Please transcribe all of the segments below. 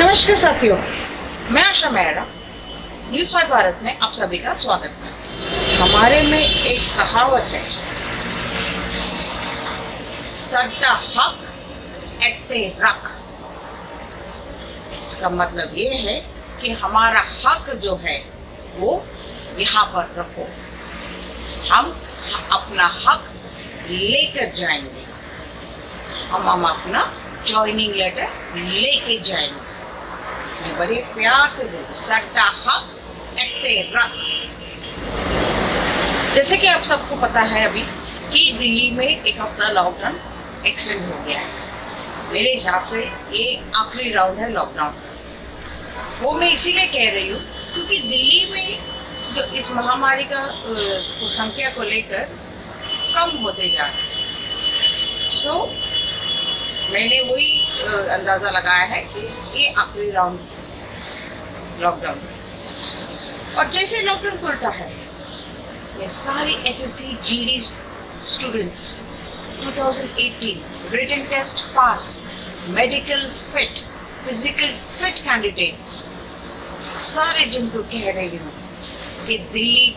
नमस्कार साथियों, मैं आशा मेहरा न्यूज़ 5 भारत में आप सभी का स्वागत करती हूँ। हमारे में एक कहावत है, सट्टा हक एत्ते रख। इसका मतलब ये है कि हमारा हक जो है वो यहाँ पर रखो, हम अपना हक लेकर जाएंगे, हम अपना ज्वाइनिंग लेटर लेके जाएंगे। मैं बड़े प्यार से बोलूं, सट्टा हक एत्ते रख। जैसे कि आप सबको पता है अभी कि दिल्ली में एक हफ्ता लॉकडाउन एक्सटेंड हो गया है। मेरे हिसाब से ये आखिरी राउंड है लॉकडाउन का। वो मैं इसीलिए कह रही हूँ क्योंकि दिल्ली में जो इस महामारी का संख्या को लेकर कम होते जा रहे हैं। सो मैंने वही अंदाज़ा लगाया है कि ये आखिरी राउंड लॉकडाउन। और जैसे लॉकडाउन खुलता है, मैं सारे SSC GD students 2018 written test pass, medical fit, physical fit candidates सारे जन को कह रही हूँ कि दिल्ली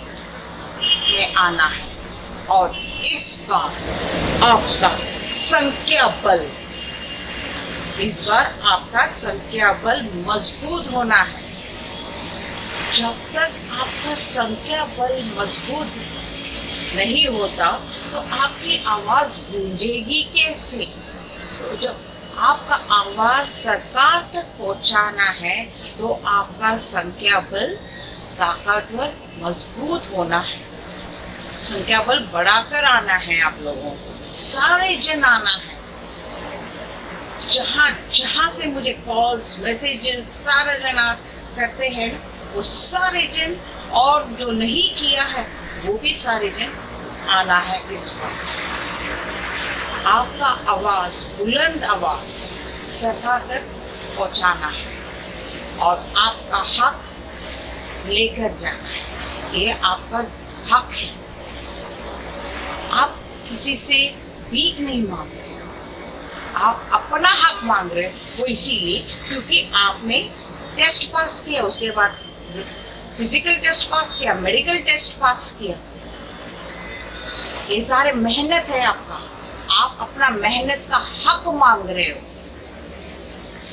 में आना है और इस बार आपका संख्या बल संख्या बल मजबूत होना है। जब तक आपका संख्या बल मजबूत नहीं होता तो आपकी आवाज गूंजेगी कैसे? तो जब आपका आवाज सरकार तक पहुंचाना है तो आपका संख्या बल ताकतवर मजबूत होना है। संख्या बल बढ़ाकर आना है, आप लोगों को सारे जन आना है। जहाँ जहाँ से मुझे कॉल्स मैसेजेस सारे जन करते हैं, वो सारे जन, और जो नहीं किया है वो भी सारे जन आना है। इस बार आपका आवाज, बुलंद आवाज सरकार तक पहुंचाना है और आपका हक लेकर जाना है। ये आपका हक है। आप किसी से भीख नहीं मांग रहे, आप अपना हक मांग रहे हो। वो इसीलिए क्योंकि आपने टेस्ट पास किया, उसके बाद फिजिकल टेस्ट पास किया, मेडिकल टेस्ट पास किया। ये सारे मेहनत है आपका, आप अपना मेहनत का हक मांग रहे हो।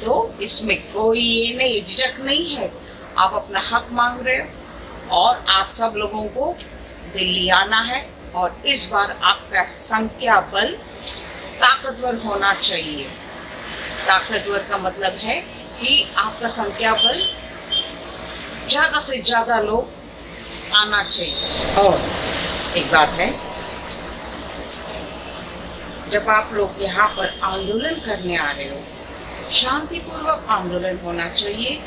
तो इसमें कोई ये नहीं, झिझक नहीं है। आप अपना हक मांग रहे हो और आप सब लोगों को दिल्ली आना है और इस बार आपका संख्या बल ताकतवर होना चाहिए। ताकतवर का मतलब है कि आपका संख्या बल ज्यादा से ज्यादा लोग आना चाहिए। और एक बात है, जब आप लोग यहाँ पर आंदोलन करने आ रहे हो, शांतिपूर्वक आंदोलन होना चाहिए,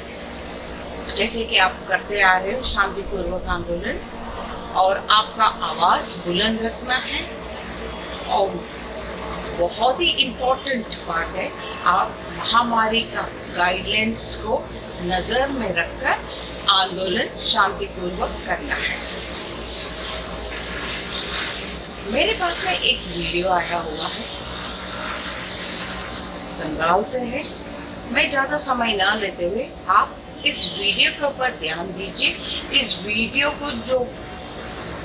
जैसे कि आप करते आ रहे हो शांतिपूर्वक आंदोलन। और आपका आवाज बुलंद रखना है। और बहुत ही इम्पोर्टेंट बात है, आप महामारी का गाइडलाइंस को नजर में रखकर आंदोलन शांतिपूर्वक करना है। मेरे पास में एक वीडियो आया हुआ है, बंगाल से है। मैं ज्यादा समय ना लेते हुए आप इस वीडियो के ऊपर ध्यान दीजिए। इस वीडियो को जो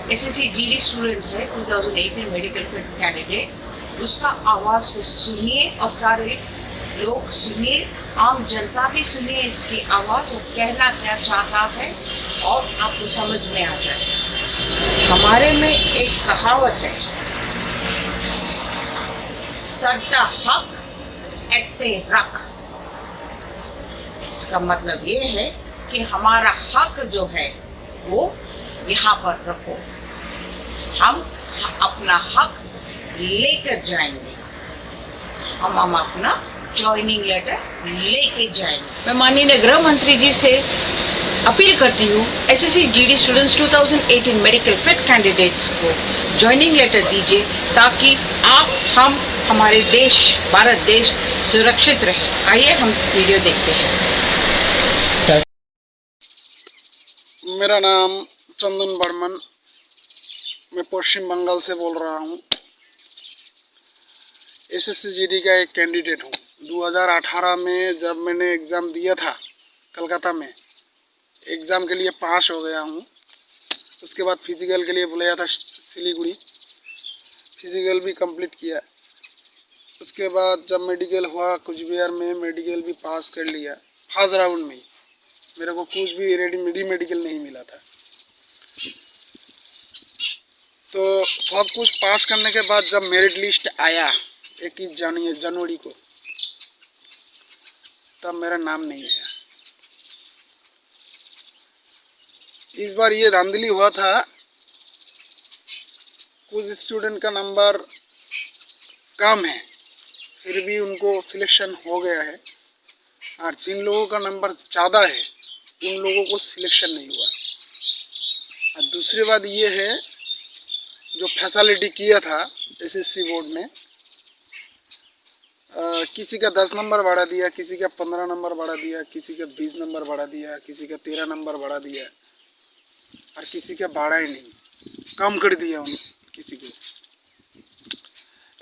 एसएससी जीडी स्टूडेंट है 2018 मेडिकल फिट कैंडिडेट, उसका आवाज को सुनिए और सारे लोग सुनिए, आम जनता भी सुनिए इसकी आवाज, वो कहना क्या चाहता है और आपको समझ में आ जाए। हमारे में एक कहावत है, सट्टा हक एत्ते रख। इसका मतलब ये है कि हमारा हक जो है वो यहाँ पर रखो, हम अपना हक लेकर जाएंगे, हम अपना ज्वाइनिंग लेटर लेके जाएंगे। मैं माननीय गृह मंत्री जी से अपील करती हूँ, SSC GD students 2018 medical fit candidates को ज्वाइनिंग लेटर दीजिए ताकि हम हमारे देश, भारत देश सुरक्षित रहे। आइए हम वीडियो देखते हैं। मेरा नाम चंदन बर्मन, मैं पश्चिम बंगाल से बोल रहा हूँ। एसएससी जीडी का एक कैंडिडेट हूँ। 2018 में जब मैंने एग्ज़ाम दिया था कलकत्ता में, एग्ज़ाम के लिए पास हो गया हूँ। उसके बाद फिज़िकल के लिए बुलाया था सिलीगुड़ी, फिज़िकल भी कंप्लीट किया। उसके बाद जब मेडिकल हुआ कुछ बिहार में, मेडिकल भी पास कर लिया फर्स्ट राउंड में ही। मेरे को कुछ भी रेडी मेडिकल नहीं मिला था। तो सब कुछ पास करने के बाद जब मेरिट लिस्ट आया 21 जनवरी को, तब मेरा नाम नहीं आया। इस बार ये धांधली हुआ था, कुछ स्टूडेंट का नंबर कम है फिर भी उनको सिलेक्शन हो गया है, और जिन लोगों का नंबर ज़्यादा है उन लोगों को सिलेक्शन नहीं हुआ। और दूसरी बात ये है, जो फैसिलिटी किया था एसएससी बोर्ड ने, किसी का 10 नंबर बढ़ा दिया, किसी का 15 नंबर बढ़ा दिया, किसी का 20 नंबर बढ़ा दिया, किसी का 13 नंबर बढ़ा दिया, और किसी का बढ़ा ही नहीं, कम कर दिया उन किसी को।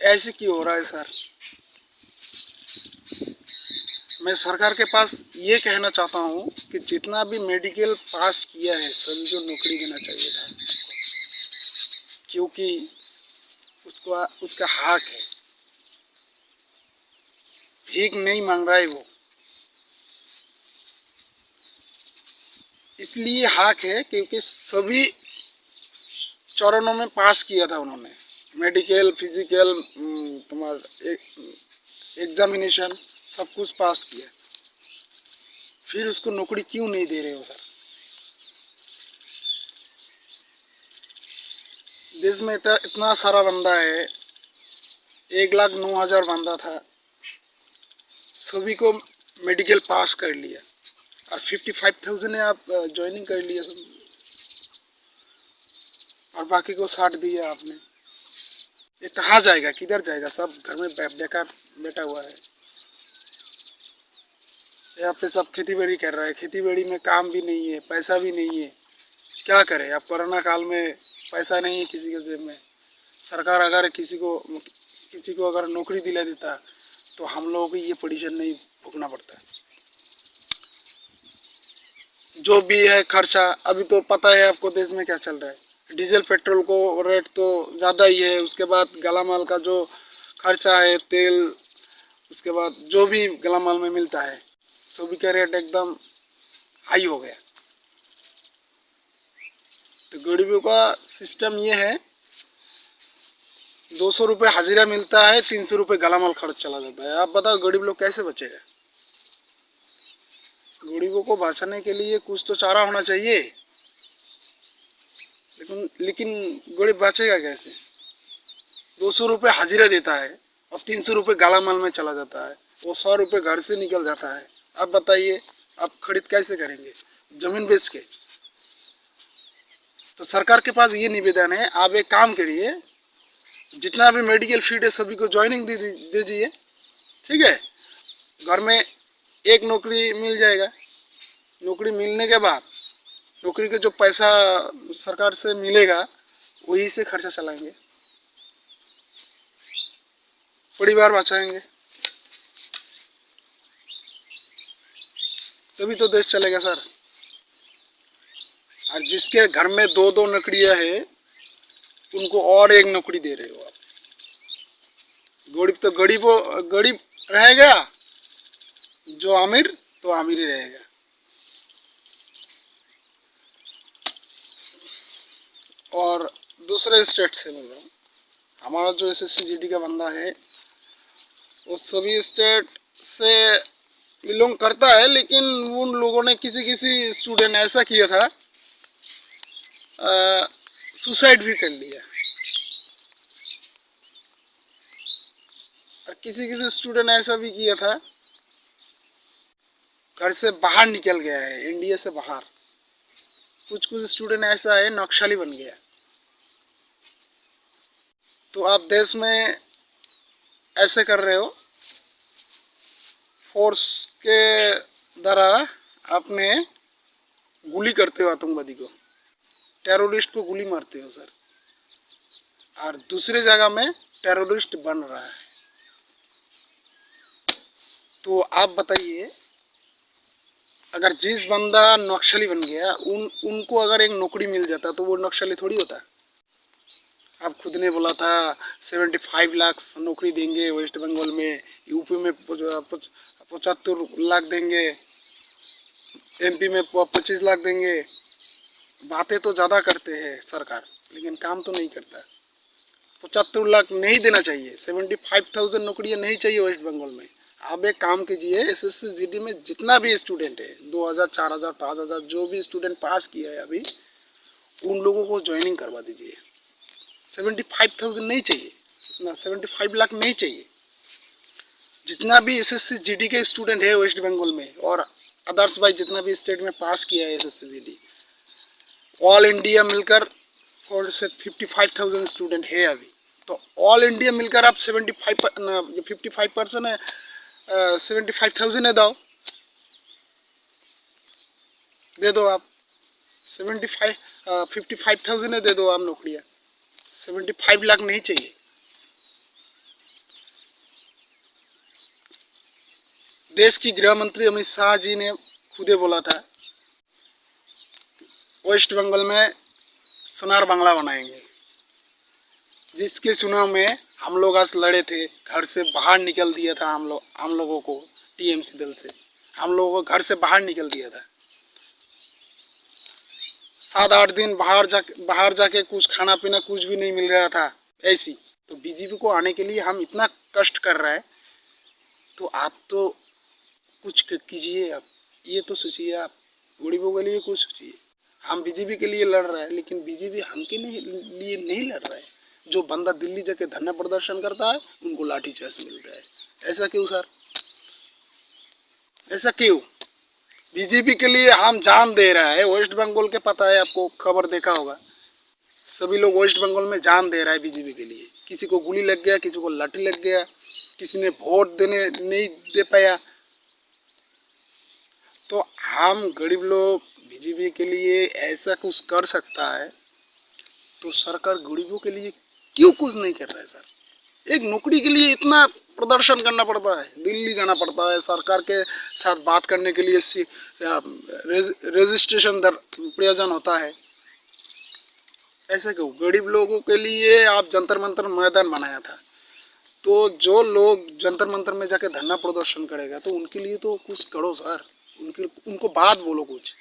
ऐसे क्यों हो रहा है सर? मैं सरकार के पास ये कहना चाहता हूँ कि जितना भी मेडिकल पास किया है सभी को नौकरी देना चाहिए था, क्योंकि उसका हक है। भीख नहीं मांग रहा है वो, इसलिए हक है क्योंकि सभी चरणों में पास किया था उन्होंने, मेडिकल, फिजिकल, तुम्हारा एग्जामिनेशन सब कुछ पास किया। फिर उसको नौकरी क्यों नहीं दे रहे हो सर? देश में इतना सारा बंदा है, 1,09,000 बंदा था, सभी को मेडिकल पास कर लिया, और 55,000 ने आप ज्वाइनिंग कर लिया सब, और बाकी को 60 दिया आपने। ये कहाँ जाएगा, किधर जाएगा? सब घर में बेकार बैठा हुआ है। यहाँ पे सब खेती बाड़ी कर रहा है, खेती बाड़ी में काम भी नहीं है, पैसा भी नहीं है, क्या करे? अब कोरोना काल में पैसा नहीं है किसी के जेब में। सरकार अगर किसी को अगर नौकरी दिला देता तो हम लोगों को ये पोजीशन नहीं भुगतना पड़ता। जो भी है खर्चा, अभी तो पता है आपको देश में क्या चल रहा है, डीजल पेट्रोल को रेट तो ज़्यादा ही है, उसके बाद गला माल का जो खर्चा है, तेल, उसके बाद जो भी गला माल में मिलता है सभी का रेट एकदम हाई हो गया। तो गरीबों का सिस्टम ये है, 200 रुपये हाजिरा मिलता है, 300 रुपये गला माल खर्च चला जाता है। आप बताओ गरीब लोग कैसे बचेगा? गरीबों को बचाने के लिए कुछ तो चारा होना चाहिए, लेकिन गरीब बचेगा कैसे? 200 रुपये हाजिरा देता है और 300 रुपये गाला माल में चला जाता है, वो 100 रुपये घर से निकल जाता है। आप बताइए आप खरीद कैसे करेंगे? जमीन बेच के। तो सरकार के पास ये निवेदन है, आप एक काम करिए, जितना भी मेडिकल फील्ड है सभी को ज्वाइनिंग दे दीजिए, ठीक है? घर में एक नौकरी मिल जाएगा। नौकरी मिलने के बाद नौकरी के जो पैसा सरकार से मिलेगा वही से खर्चा चलाएंगे, परिवार बचाएंगे, तभी तो देश चलेगा सर। और जिसके घर में 2-2 नौकरियां है उनको और एक नौकरी दे रहे हो आप। गरीब तो गरीब रहेगा, जो अमीर तो अमीर ही रहेगा। और दूसरे स्टेट से बोल रहा हूँ, हमारा जो एसएससी जीडी का बंदा है वो सभी स्टेट से बिलोंग करता है, लेकिन उन लोगों ने किसी स्टूडेंट ने ऐसा किया था, सुसाइड भी कर लिया, और किसी स्टूडेंट ने ऐसा भी किया था, घर से बाहर निकल गया है, इंडिया से बाहर। कुछ स्टूडेंट ऐसा है नक्सली बन गया। तो आप देश में ऐसे कर रहे हो, फोर्स के द्वारा आपने गोली करते हो, आतंकवादी को, टेररिस्ट को गोली मारते हो सर, और दूसरे जगह में टेररिस्ट बन रहा है। तो आप बताइए, अगर जिस बंदा नक्सली बन गया उनको अगर एक नौकरी मिल जाता तो वो नक्सली थोड़ी होता। आप खुद ने बोला था 75 लाख नौकरी देंगे वेस्ट बंगाल में, यूपी में 75 लाख देंगे, एमपी में 25 लाख देंगे। बातें तो ज़्यादा करते हैं सरकार, लेकिन काम तो नहीं करता। 75 लाख नहीं देना चाहिए, 75,000 नौकरियाँ नहीं चाहिए वेस्ट बंगाल में। आप एक काम कीजिए, एसएससी जीडी में जितना भी स्टूडेंट है 2000 4000 5000 जो भी स्टूडेंट पास किया है अभी, उन लोगों को ज्वाइनिंग करवा दीजिए। 75,000 नहीं चाहिए, ना 75 लाख नहीं चाहिए। जितना भी एसएससी जीडी के स्टूडेंट है वेस्ट बंगाल में और अदर्स भाई जितना भी स्टेट में पास किया है एसएससी जीडी, ऑल इंडिया मिलकर 55,000 स्टूडेंट है अभी। तो ऑल इंडिया मिलकर आप 55% है, 75,000 है दे दो आप। 55,000 है दे दो आप नौकरियाँ। 75 लाख नहीं चाहिए। देश की गृह मंत्री अमित शाह जी ने खुदे बोला था वेस्ट बंगाल में सोनार बांग्ला बनाएंगे, जिसके चुनाव में हम लोग आज लड़े थे, घर से बाहर निकल दिया था हम लोगों को, टीएमसी दल से हम लोगों को घर से बाहर निकल दिया था। 7-8 दिन बाहर जाके कुछ खाना पीना कुछ भी नहीं मिल रहा था ऐसी। तो बीजेपी को आने के लिए हम इतना कष्ट कर रहे हैं, तो आप तो कुछ कीजिए। आप ये तो सोचिए, आप गरीबों के लिए कुछ सोचिए। हम बीजेपी के लिए लड़ रहे हैं, लेकिन बीजेपी हम के लिए नहीं लड़ रहा है। जो बंदा दिल्ली जाके धरना प्रदर्शन करता है उनको लाठीचार्ज मिलता है। ऐसा क्यों सर, ऐसा क्यों? बीजेपी के लिए हम जान दे रहा है। वेस्ट बंगाल के पता है आपको, खबर देखा होगा, सभी लोग वेस्ट बंगाल में जान दे रहा है बीजेपी के लिए। किसी को गोली लग गया, किसी को लाठी लग गया, किसी ने वोट देने नहीं दे पाया। तो हम गरीब लोग बीजेपी के लिए ऐसा कुछ कर सकता है, तो सरकार गरीबों के लिए क्यों कुछ नहीं कर रहा है सर? एक नौकरी के लिए इतना प्रदर्शन करना पड़ता है, दिल्ली जाना पड़ता है, सरकार के साथ बात करने के लिए रजिस्ट्रेशन प्रयोजन होता है। ऐसा क्यों? गरीब लोगों के लिए आप जंतर मंतर मैदान बनाया था, तो जो लोग जंतर मंतर में जाके धरना प्रदर्शन करेगा तो उनके लिए तो कुछ करो सर। उनको बात बोलो कुछ,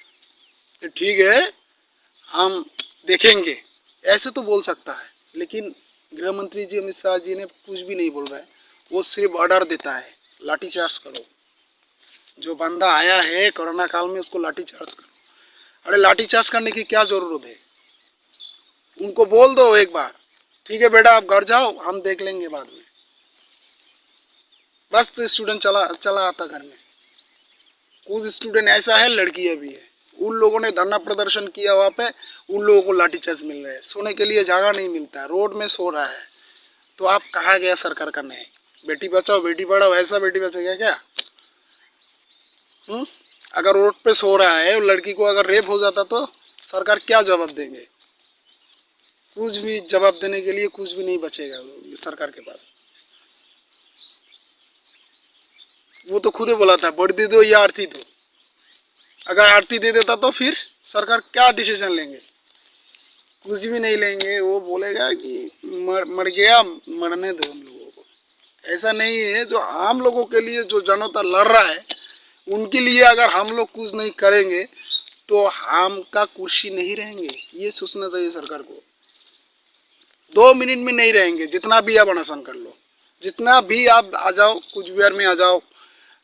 ठीक है हम देखेंगे, ऐसे तो बोल सकता है। लेकिन गृह मंत्री जी अमित शाह जी ने कुछ भी नहीं बोल रहा है, वो सिर्फ ऑर्डर देता है लाठीचार्ज करो। जो बंदा आया है कोरोना काल में उसको लाठीचार्ज करो। अरे लाठीचार्ज करने की क्या जरूरत है? उनको बोल दो एक बार, ठीक है बेटा आप घर जाओ, हम देख लेंगे बाद में। बस तो स्टूडेंट चला आता घर में। कुछ स्टूडेंट ऐसा है, लड़कियां भी है, उन लोगों ने धरना प्रदर्शन किया, वहाँ पे उन लोगों को लाठीचार्ज मिल रहा है, सोने के लिए जगह नहीं मिलता, रोड में सो रहा है। तो आप कहाँ गया सरकार करने? बेटी बचाओ बेटी पढ़ाओ, ऐसा बेटी बचेगा क्या? अगर रोड पे सो रहा है, लड़की को अगर रेप हो जाता तो सरकार क्या जवाब देंगे? कुछ भी जवाब देने के लिए कुछ भी नहीं बचेगा सरकार के पास। वो तो खुद ही बोला था वर्दी दो या आरती दो। अगर आरती दे देता तो फिर सरकार क्या डिसीजन लेंगे? कुछ भी नहीं लेंगे। वो बोलेगा कि मर गया, मरने दो हम लोगों को। ऐसा नहीं है। जो आम लोगों के लिए जो जनता लड़ रहा है उनके लिए अगर हम लोग कुछ नहीं करेंगे तो हम का कुर्सी नहीं रहेंगे। ये सोचना चाहिए सरकार को। 2 मिनट में नहीं रहेंगे, जितना भी आप अनशन कर लो, जितना भी आप आ जाओ, कुछ बिहार में आ जाओ,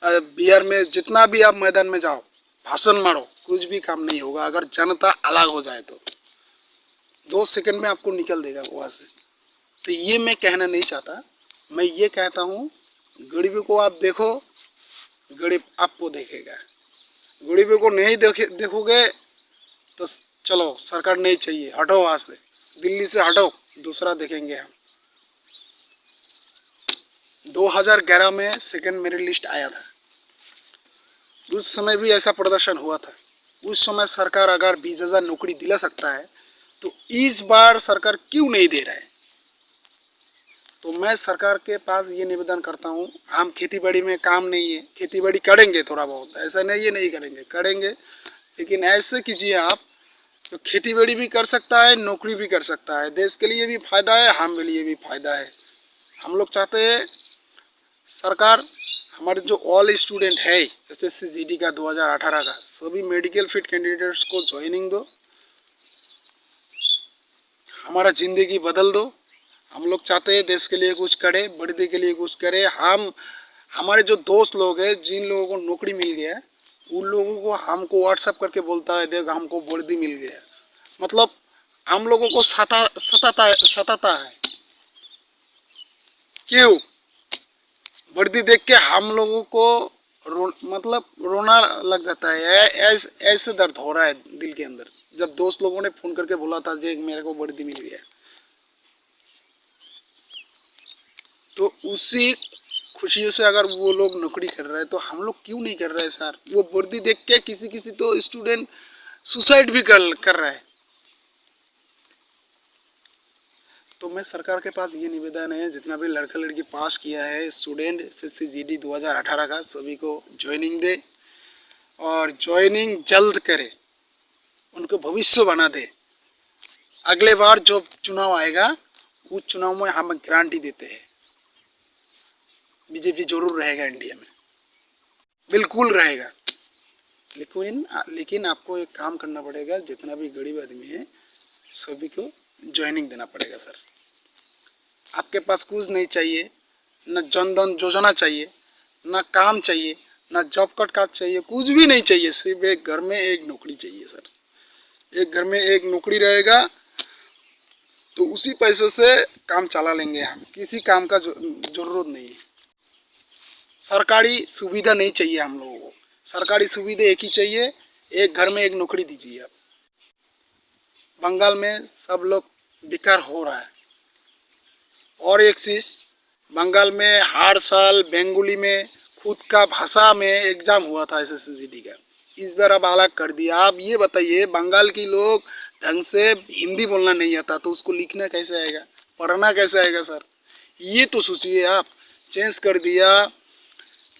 बिहार में जितना भी आप मैदान में जाओ, भाषण मारो, कुछ भी काम नहीं होगा। अगर जनता अलग हो जाए तो 2 सेकंड में आपको निकल देगा वहाँ से। तो ये मैं कहना नहीं चाहता। मैं ये कहता हूँ गरीबी को आप देखो, गरीब आपको देखेगा। गरीबी को नहीं देखोगे तो चलो सरकार नहीं चाहिए, हटो वहाँ से, दिल्ली से हटो, दूसरा देखेंगे हम। 2011 में सेकंड मेरिट लिस्ट आया था, उस समय भी ऐसा प्रदर्शन हुआ था। उस समय सरकार अगर 20,000 नौकरी दिला सकता है तो इस बार सरकार क्यों नहीं दे रहा है? तो मैं सरकार के पास ये निवेदन करता हूँ, हम खेती बाड़ी में काम नहीं है, खेती बाड़ी करेंगे थोड़ा बहुत, ऐसा नहीं है नहीं करेंगे, करेंगे, लेकिन ऐसे कीजिए आप तो खेती बाड़ी भी कर सकता है, नौकरी भी कर सकता है, देश के लिए भी फायदा है, हम के लिए भी फायदा है। हम लोग चाहते हैं सरकार हमारे जो ऑल स्टूडेंट है एसएससी जीडी का 2018 का सभी मेडिकल फिट कैंडिडेट्स को ज्वाइनिंग दो, हमारा ज़िंदगी बदल दो। हम लोग चाहते हैं देश के लिए कुछ करे, वर्दी के लिए कुछ करे। हम हमारे जो दोस्त लोग हैं जिन लोगों को नौकरी मिल गया है उन लोगों को हमको व्हाट्सएप करके बोलता है देख हमको वर्दी मिल गया, मतलब हम लोगों को सताता है। क्यों? वर्दी देख के हम लोगों को मतलब रोना लग जाता है, ऐसे दर्द हो रहा है दिल के अंदर जब दोस्त लोगों ने फ़ोन करके बोला था जे मेरे को वर्दी मिल गया। तो उसी खुशियों से अगर वो लोग नौकरी कर रहे हैं तो हम लोग क्यों नहीं कर रहे हैं सर? वो वर्दी देख के किसी तो स्टूडेंट सुसाइड भी कर रहा है। तो मैं सरकार के पास ये निवेदन है, जितना भी लड़का लड़की पास किया है स्टूडेंट एसएससी जीडी 2018 का सभी को ज्वाइनिंग दे और ज्वाइनिंग जल्द करे, उनको भविष्य बना दे। अगले बार जो चुनाव आएगा उस चुनाव में हम गारंटी देते हैं बीजेपी जरूर रहेगा इंडिया में, बिल्कुल रहेगा। लेकिन आपको एक काम करना पड़ेगा, जितना भी गरीब आदमी है सभी को ज्वाइनिंग देना पड़ेगा सर। आपके पास कुछ नहीं चाहिए, न जन धन योजना चाहिए, न काम चाहिए, न जॉब कार्ड चाहिए, कुछ भी नहीं चाहिए, सिर्फ एक घर में एक नौकरी चाहिए सर। एक घर में एक नौकरी रहेगा तो उसी पैसे से काम चला लेंगे हम, किसी काम का जरूरत नहीं है। सरकारी सुविधा नहीं चाहिए हम लोगों को, सरकारी सुविधा एक ही चाहिए, एक घर में एक नौकरी दीजिए आप। बंगाल में सब लोग बेकार हो रहा है। और एक चीज़, बंगाल में हर साल बेंगोली में खुद का भाषा में एग्ज़ाम हुआ था एसएससी जीडी का, इस बार अब अलग कर दिया। आप ये बताइए बंगाल के लोग ढंग से हिंदी बोलना नहीं आता तो उसको लिखना कैसे आएगा, पढ़ना कैसे आएगा सर? ये तो सोचिए आप। चेंज कर दिया,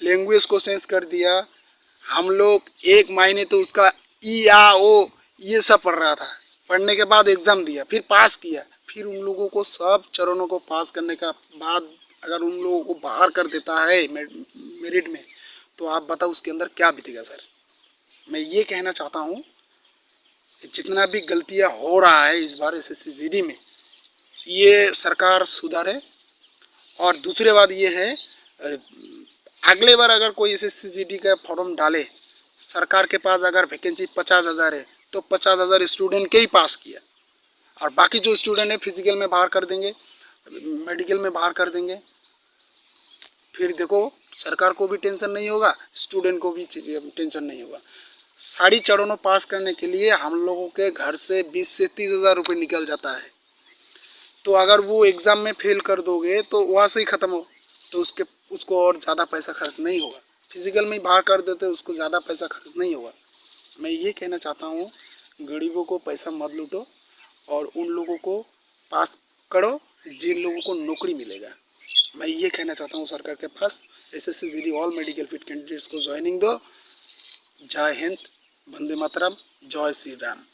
लैंग्वेज को चेंज कर दिया। हम लोग एक महीने तो उसका ई आ ओ ये सब पढ़ रहा था, पढ़ने के बाद एग्ज़ाम दिया, फिर पास किया, फिर उन लोगों को सब चरणों को पास करने का बाद अगर उन लोगों को बाहर कर देता है मेरिट में, तो आप बताओ उसके अंदर क्या बीतेगा सर? मैं ये कहना चाहता हूँ जितना भी गलतियाँ हो रहा है इस बार एसएससी जीडी में, ये सरकार सुधारे। और दूसरी बात ये है, अगले बार अगर कोई एसएससी जीडी का फॉर्म डाले, सरकार के पास अगर वैकेंसी 50,000 है तो 50,000 स्टूडेंट के ही पास किया, और बाकी जो स्टूडेंट है फिजिकल में बाहर कर देंगे, मेडिकल में बाहर कर देंगे। फिर देखो सरकार को भी टेंशन नहीं होगा, स्टूडेंट को भी टेंशन नहीं होगा। सारी चरणों पास करने के लिए हम लोगों के घर से 20 से 30,000 रुपये निकल जाता है। तो अगर वो एग्ज़ाम में फेल कर दोगे तो वहाँ से ही ख़त्म हो, तो उसको और ज़्यादा पैसा खर्च नहीं होगा। फिजिकल में बाहर कर देते उसको ज़्यादा पैसा खर्च नहीं होगा। मैं ये कहना चाहता हूँ गरीबों को पैसा मत लूटो और उन लोगों को पास करो जिन लोगों को नौकरी मिलेगा। मैं ये कहना चाहता हूँ सरकार के पास, SSC GD all medical fit candidates को ज्वाइनिंग दो। जय हिंद, वंदे मातरम, जय श्री राम।